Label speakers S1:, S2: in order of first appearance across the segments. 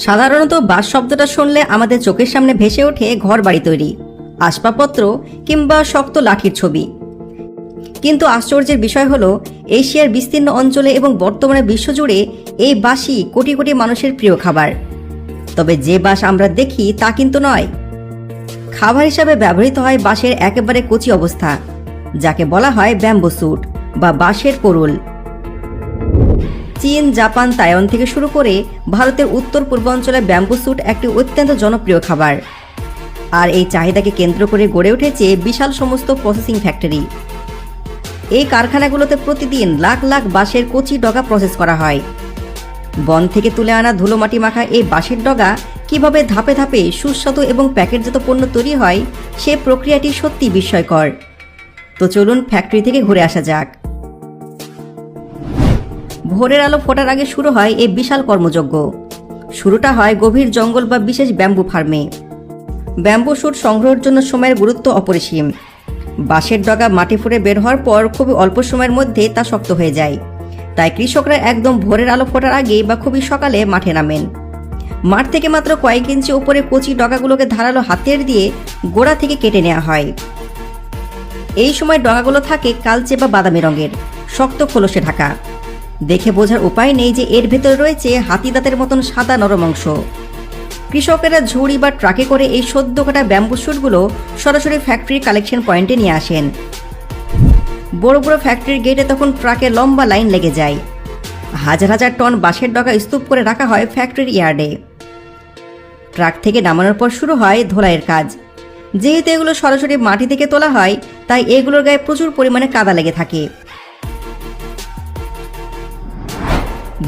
S1: সাধারণত বাঁশ শব্দটা শুনলে আমাদের চোখের সামনে ভেসে ওঠে ঘরবাড়ি তৈরি, আসবাবপত্র কিংবা শক্ত লাঠির ছবি। কিন্তু আশ্চর্যের বিষয় হলো, এশিয়ার বিস্তীর্ণ অঞ্চলে এবং বর্তমানে বিশ্বজুড়ে এই বাঁশই কোটি কোটি মানুষের প্রিয় খাবার। তবে যে বাঁশ আমরা দেখি তা কিন্তু নয়। খাবার হিসাবে ব্যবহৃত হয় বাঁশের একেবারে কচি অবস্থা, যাকে বলা হয় ব্যাম্বু স্যুট বা বাঁশের কোরল। চীন, জাপান, তাইওয়ান থেকে শুরু করে ভারতের উত্তর পূর্বাঞ্চলে ব্যাম্বু স্যুট একটি অত্যন্ত জনপ্রিয় খাবার। আর এই চাহিদাকে কেন্দ্র করে গড়ে উঠেছে বিশাল সমস্ত প্রসেসিং ফ্যাক্টরি। এই কারখানাগুলোতে প্রতিদিন লাখ লাখ বাঁশের কচি ডগা প্রসেস করা হয়। বন থেকে তুলে আনা ধুলোমাটি মাখা এই বাঁশের ডগা কিভাবে ধাপে ধাপে সুস্বাদু এবং প্যাকেটজাত পণ্য তৈরি হয়, সে প্রক্রিয়াটি সত্যি বিস্ময়কর। তো চলুন ফ্যাক্টরি থেকে ঘুরে আসা যাক। ভোরের আলো ফোটার আগে শুরু হয় এই বিশাল কর্মযজ্ঞ। শুরুটা হয় গভীর জঙ্গল বা বিশেষ ব্যাম্বু ফার্মে। ব্যাম্বু শুট সংগ্রহের জন্য সময়ের গুরুত্ব অপরিসীম। বাঁশের ডগা মাটি ফুঁড়ে বের হওয়ার পর খুবই অল্প সময়ের মধ্যে তা শক্ত হয়ে যায়। তাই কৃষকরা একদম ভোরের আলো ফোটার আগে বা খুবই সকালে মাঠে নামেন। মাঠ থেকে মাত্র কয়েক ইঞ্চি উপরে কচি ডগাগুলোকে ধারালো হাতের দিয়ে গোড়া থেকে কেটে নেওয়া হয়। এই সময় ডগাগুলো থাকে কালচে বা বাদামি রঙের, শক্ত খোলসে ঢাকা। দেখে বোঝার উপায় নেই যে এর ভেতরে রয়েছে হাতি দাঁতের মতন সাদা নরম অংশ। কৃষকেরা ঝুড়ি বা ট্রাকে করে এই সদ্য কাটা ব্যাম্বু শুটগুলো সরাসরি ফ্যাক্টরির কালেকশন পয়েন্টে নিয়ে আসেন। বড় বড় ফ্যাক্টরির গেটে তখন ট্রাকে লম্বা লাইন লেগে যায়। হাজার হাজার টন বাঁশের ডগা স্তূপ করে রাখা হয় ফ্যাক্টরির ইয়ার্ডে। ট্রাক থেকে নামানোর পর শুরু হয় ধোলাইয়ের কাজ। যেহেতু এগুলো সরাসরি মাটি থেকে তোলা হয়, তাই এগুলোর গায়ে প্রচুর পরিমাণে কাদা লেগে থাকে।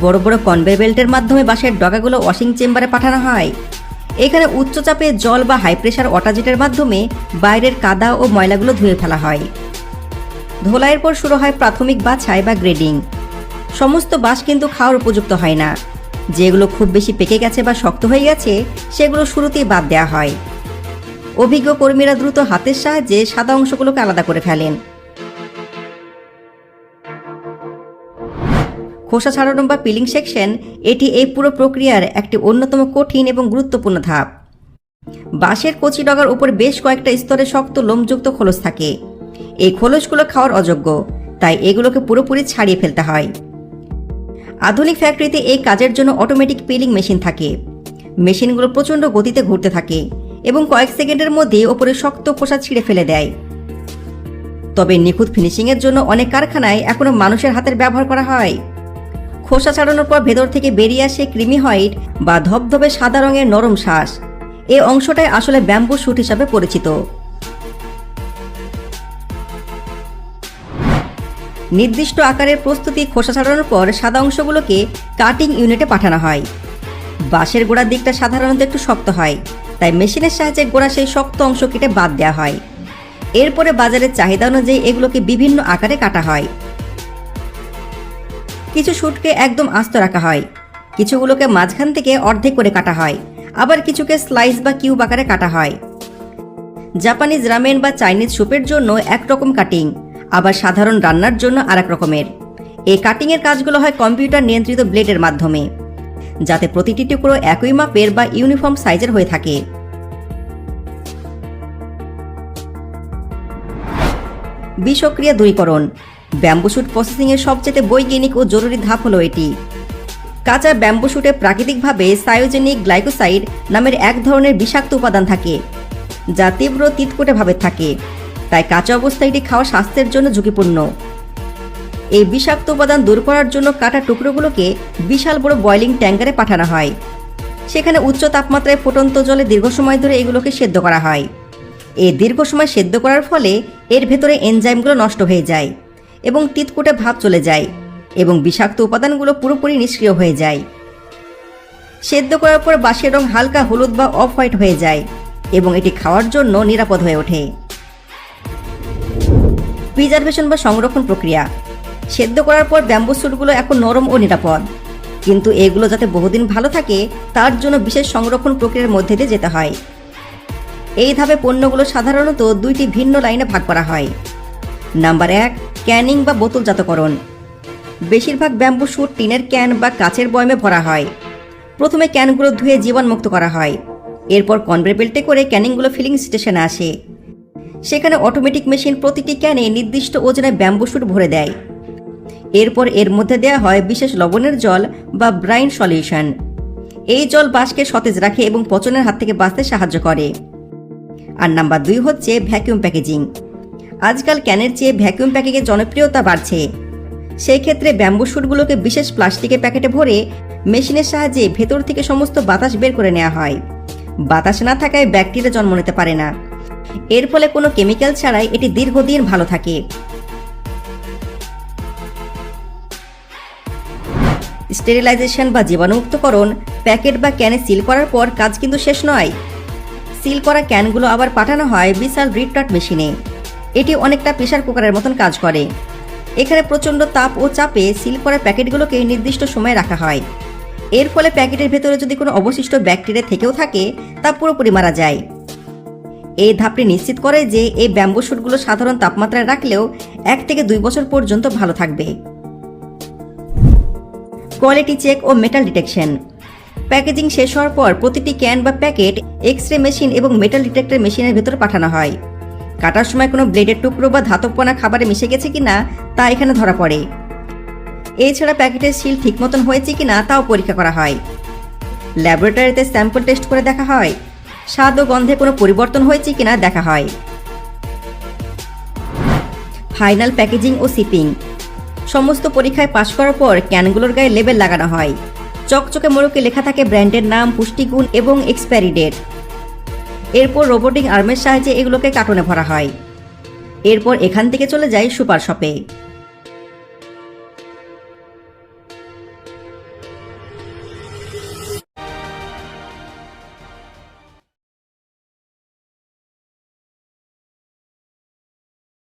S1: বড় বড় কনভেয়ার বেল্টের মাধ্যমে বাঁশের ডগাগুলো ওয়াশিং চেম্বারে পাঠানো হয়। এখানে উচ্চচাপে জল বা হাই প্রেশার ওয়াটার জেটের মাধ্যমে বাইরের কাদা ও ময়লাগুলো ধুয়ে ফেলা হয়। ধোলাইয়ের পর শুরু হয় প্রাথমিক বাছাই বা গ্রেডিং। সমস্ত বাঁশ কিন্তু খাওয়ার উপযুক্ত হয় না। যেগুলো খুব বেশি পেকে গেছে বা শক্ত হয়ে গেছে, সেগুলো শুরুতেই বাদ দেওয়া হয়। অভিজ্ঞ কর্মীরা দ্রুত হাতের সাহায্যে সাদা অংশগুলোকে আলাদা করে ফেলেন। খোসা ছাড়ানো বা পিলিং সেকশন, এটি এই পুরো প্রক্রিয়ার একটি অন্যতম কঠিন এবং গুরুত্বপূর্ণ ধাপ। বাঁশের কচি ডগার উপর বেশ কয়েকটা স্তরে শক্ত লোমযুক্ত খোলস থাকে। এই খোলসগুলো খাওয়ার অযোগ্য, তাই এগুলোকে পুরোপুরি ছাড়িয়ে ফেলতে হয়। আধুনিক ফ্যাক্টরিতে এই কাজের জন্য অটোমেটিক পিলিং মেশিন থাকে। মেশিনগুলো প্রচণ্ড গতিতে ঘুরতে থাকে এবং কয়েক সেকেন্ডের মধ্যে ওপরে শক্ত খোসা ছিঁড়ে ফেলে দেয়। তবে নিখুঁত ফিনিশিংয়ের জন্য অনেক কারখানায় এখনও মানুষের হাতের ব্যবহার করা হয়। খোসা ছাড়ানোর পর ভেতর থেকে বেরিয়ে আসে ক্রিমি হোয়াইট বা ধবধবে সাদা রঙের নরম শ্বাস। এই অংশটাই আসলে ব্যাম্বু শুট হিসাবে পরিচিত। নির্দিষ্ট আকারের প্রস্তুতি খোসা ছাড়ানোর পর সাদা অংশগুলোকে কাটিং ইউনিটে পাঠানো হয়। বাঁশের গোড়ার দিকটা সাধারণত একটু শক্ত হয়, তাই মেশিনের সাহায্যে গোড়া সেই শক্ত অংশ কেটে বাদ দেওয়া হয়। এরপরে বাজারের চাহিদা অনুযায়ী এগুলোকে বিভিন্ন আকারে কাটা হয়। কিছু শুটকে একদম আস্ত রাখা হয়, কিছুগুলোকে মাঝখান থেকে অর্ধেক করে কাটা হয়, আবার কিছুকে স্লাইস বা কিউব আকারে কাটা হয়। জাপানিজ রামেন বা চাইনিজ স্যুপের জন্য একরকম কাটিং, আবার সাধারণ রান্নার জন্য আরেক রকমের। এই কাটিংয়ের কাজগুলো হয় কম্পিউটার নিয়ন্ত্রিত ব্লেডের মাধ্যমে, যাতে প্রতিটি টুকরো একই মাপের বা ইউনিফর্ম সাইজের হয়ে থাকে। বিষক্রিয়া দূরীকরণ ব্যাম্বু শুট প্রসেসিংয়ের সবচেয়ে বৈজ্ঞানিক ও জরুরি ধাপ হলো এটি। কাঁচা ব্যাম্বু শুটে প্রাকৃতিকভাবে সায়োজেনিক গ্লাইকোসাইড নামের এক ধরনের বিষাক্ত উপাদান থাকে, যা তীব্র তিতকুটে ভাবে থাকে। তাই কাঁচা অবস্থায় এটি খাওয়া স্বাস্থ্যের জন্য ঝুঁকিপূর্ণ। এই বিষাক্ত উপাদান দূর করার জন্য কাটা টুকরোগুলোকে বিশাল বড় বয়লিং ট্যাঙ্কারে পাঠানো হয়। সেখানে উচ্চ তাপমাত্রায় ফুটন্ত জলে দীর্ঘ সময় ধরে এগুলোকে সেদ্ধ করা হয়। এই দীর্ঘ সময় সেদ্ধ করার ফলে এর ভেতরে এনজাইমগুলো নষ্ট হয়ে যায় এবং তিতকুটে ভাব চলে যায় এবং বিষাক্ত উপাদানগুলো পুরোপুরি নিষ্ক্রিয় হয়ে যায়। সেদ্ধ করার পর বাঁশের রং হালকা হলুদ বা অফ হোয়াইট হয়ে যায় এবং এটি খাওয়ার জন্য নিরাপদ হয়ে ওঠে। প্রিজারভেশন বা সংরক্ষণ প্রক্রিয়া। সেদ্ধ করার পর ব্যাম্বু শুটগুলো এখন নরম ও নিরাপদ, কিন্তু এগুলো যাতে বহুদিন ভালো থাকে তার জন্য বিশেষ সংরক্ষণ প্রক্রিয়ার মধ্যে দিয়ে যেতে হয়। এই ধাপে পণ্যগুলো সাধারণত দুইটি ভিন্ন লাইনে ভাগ করা হয়। নাম্বার 1, ক্যানিং বা বোতলজাতকরণ। বেশিরভাগ ব্যাম্বু শুট টিনের ক্যান বা কাচের বয়মে ভরা হয়। প্রথমে ক্যানগুলো ধুয়ে জীবাণুমুক্ত করা হয়। এরপর কনভেয়ার বেল্টে করে ক্যানিংগুলো ফিলিং স্টেশনে আসে। সেখানে অটোমেটিক মেশিন প্রতিটি ক্যানে নির্দিষ্ট ওজনে ব্যাম্বু শুট ভরে দেয়। এরপর এর মধ্যে দেওয়া হয় বিশেষ লবণের জল বা ব্রাইন সলিউশন। এই জল বাঁশকে সতেজ রাখে এবং পচনের হাত থেকে বাঁচতে সাহায্য করে। আর নাম্বার 2 হচ্ছে ভ্যাকুয়াম প্যাকেজিং। আজকাল ক্যানের চেয়ে ভ্যাকুয়াম প্যাকেজের জনপ্রিয়তা বাড়ছে। সেই ক্ষেত্রে ব্যাম্বু শুটগুলোকে বিশেষ প্লাস্টিকের প্যাকেটে ভরে মেশিনের সাহায্যে ভেতর থেকে সমস্ত বাতাস বের করে নেওয়া হয়। বাতাস না থাকায় ব্যাকটেরিয়া জন্ম নিতে পারে না। এর ফলে কোনো কেমিক্যাল ছাড়াই এটি দীর্ঘদিন ভালো থাকে। স্টেরিলাইজেশন বা জীবাণুমুক্তকরণ প্যাকেট বা ক্যানে সিল করার পর কাজ কিন্তু শেষ নয়। সিল করা ক্যানগুলো আবার পাঠানো হয় বিশাল রিট্রাট মেশিনে। এটি অনেকটা প্রেসার কুকারের মতন কাজ করে। এখানে প্রচণ্ড তাপ ও চাপে সিল করা প্যাকেটগুলোকে নির্দিষ্ট সময়ে রাখা হয়। এর ফলে প্যাকেটের ভেতরে যদি কোনো অবশিষ্ট ব্যাকটেরিয়া থেকেও থাকে তা পুরোপুরি মারা যায়। এই ধাপটি নিশ্চিত করে যে এই ব্যাম্বু শুটগুলো সাধারণ তাপমাত্রায় রাখলেও 1 থেকে 2 বছর পর্যন্ত ভালো থাকবে। কোয়ালিটি চেক ও মেটাল ডিটেকশন। প্যাকেজিং শেষ হওয়ার পর প্রতিটি ক্যান বা প্যাকেট এক্স-রে মেশিন এবং মেটাল ডিটেক্টর মেশিনের ভেতর পাঠানো হয়। কাটার সময় কোনো ব্লেডের টুকরো বা ধাতবকণা খাবারে মিশে গেছে কিনা তা এখানে ধরা পড়ে। এছাড়া প্যাকেটের সিল ঠিক মতন হয়েছে কিনা তাও পরীক্ষা করা হয়। ল্যাবরেটরিতে স্যাম্পল টেস্ট করে দেখা হয়। স্বাদ ও গন্ধে কোনো পরিবর্তন হয়েছে কিনা দেখা হয়। ফাইনাল প্যাকেজিং ও শিপিং। সমস্ত পরীক্ষায় পাশ করার পর ক্যানগুলোর গায়ে লেবেল লাগানো হয়। চকচকে মোড়কে লেখা থাকে ব্র্যান্ডের নাম, পুষ্টিগুণ এবং এক্সপায়ারি ডেট। এরপর রোবোটিক আর্মের সাহায্যে এগুলোকে কার্টনে ভরা হয়। এরপর এখান থেকে চলে যায় সুপার শপে।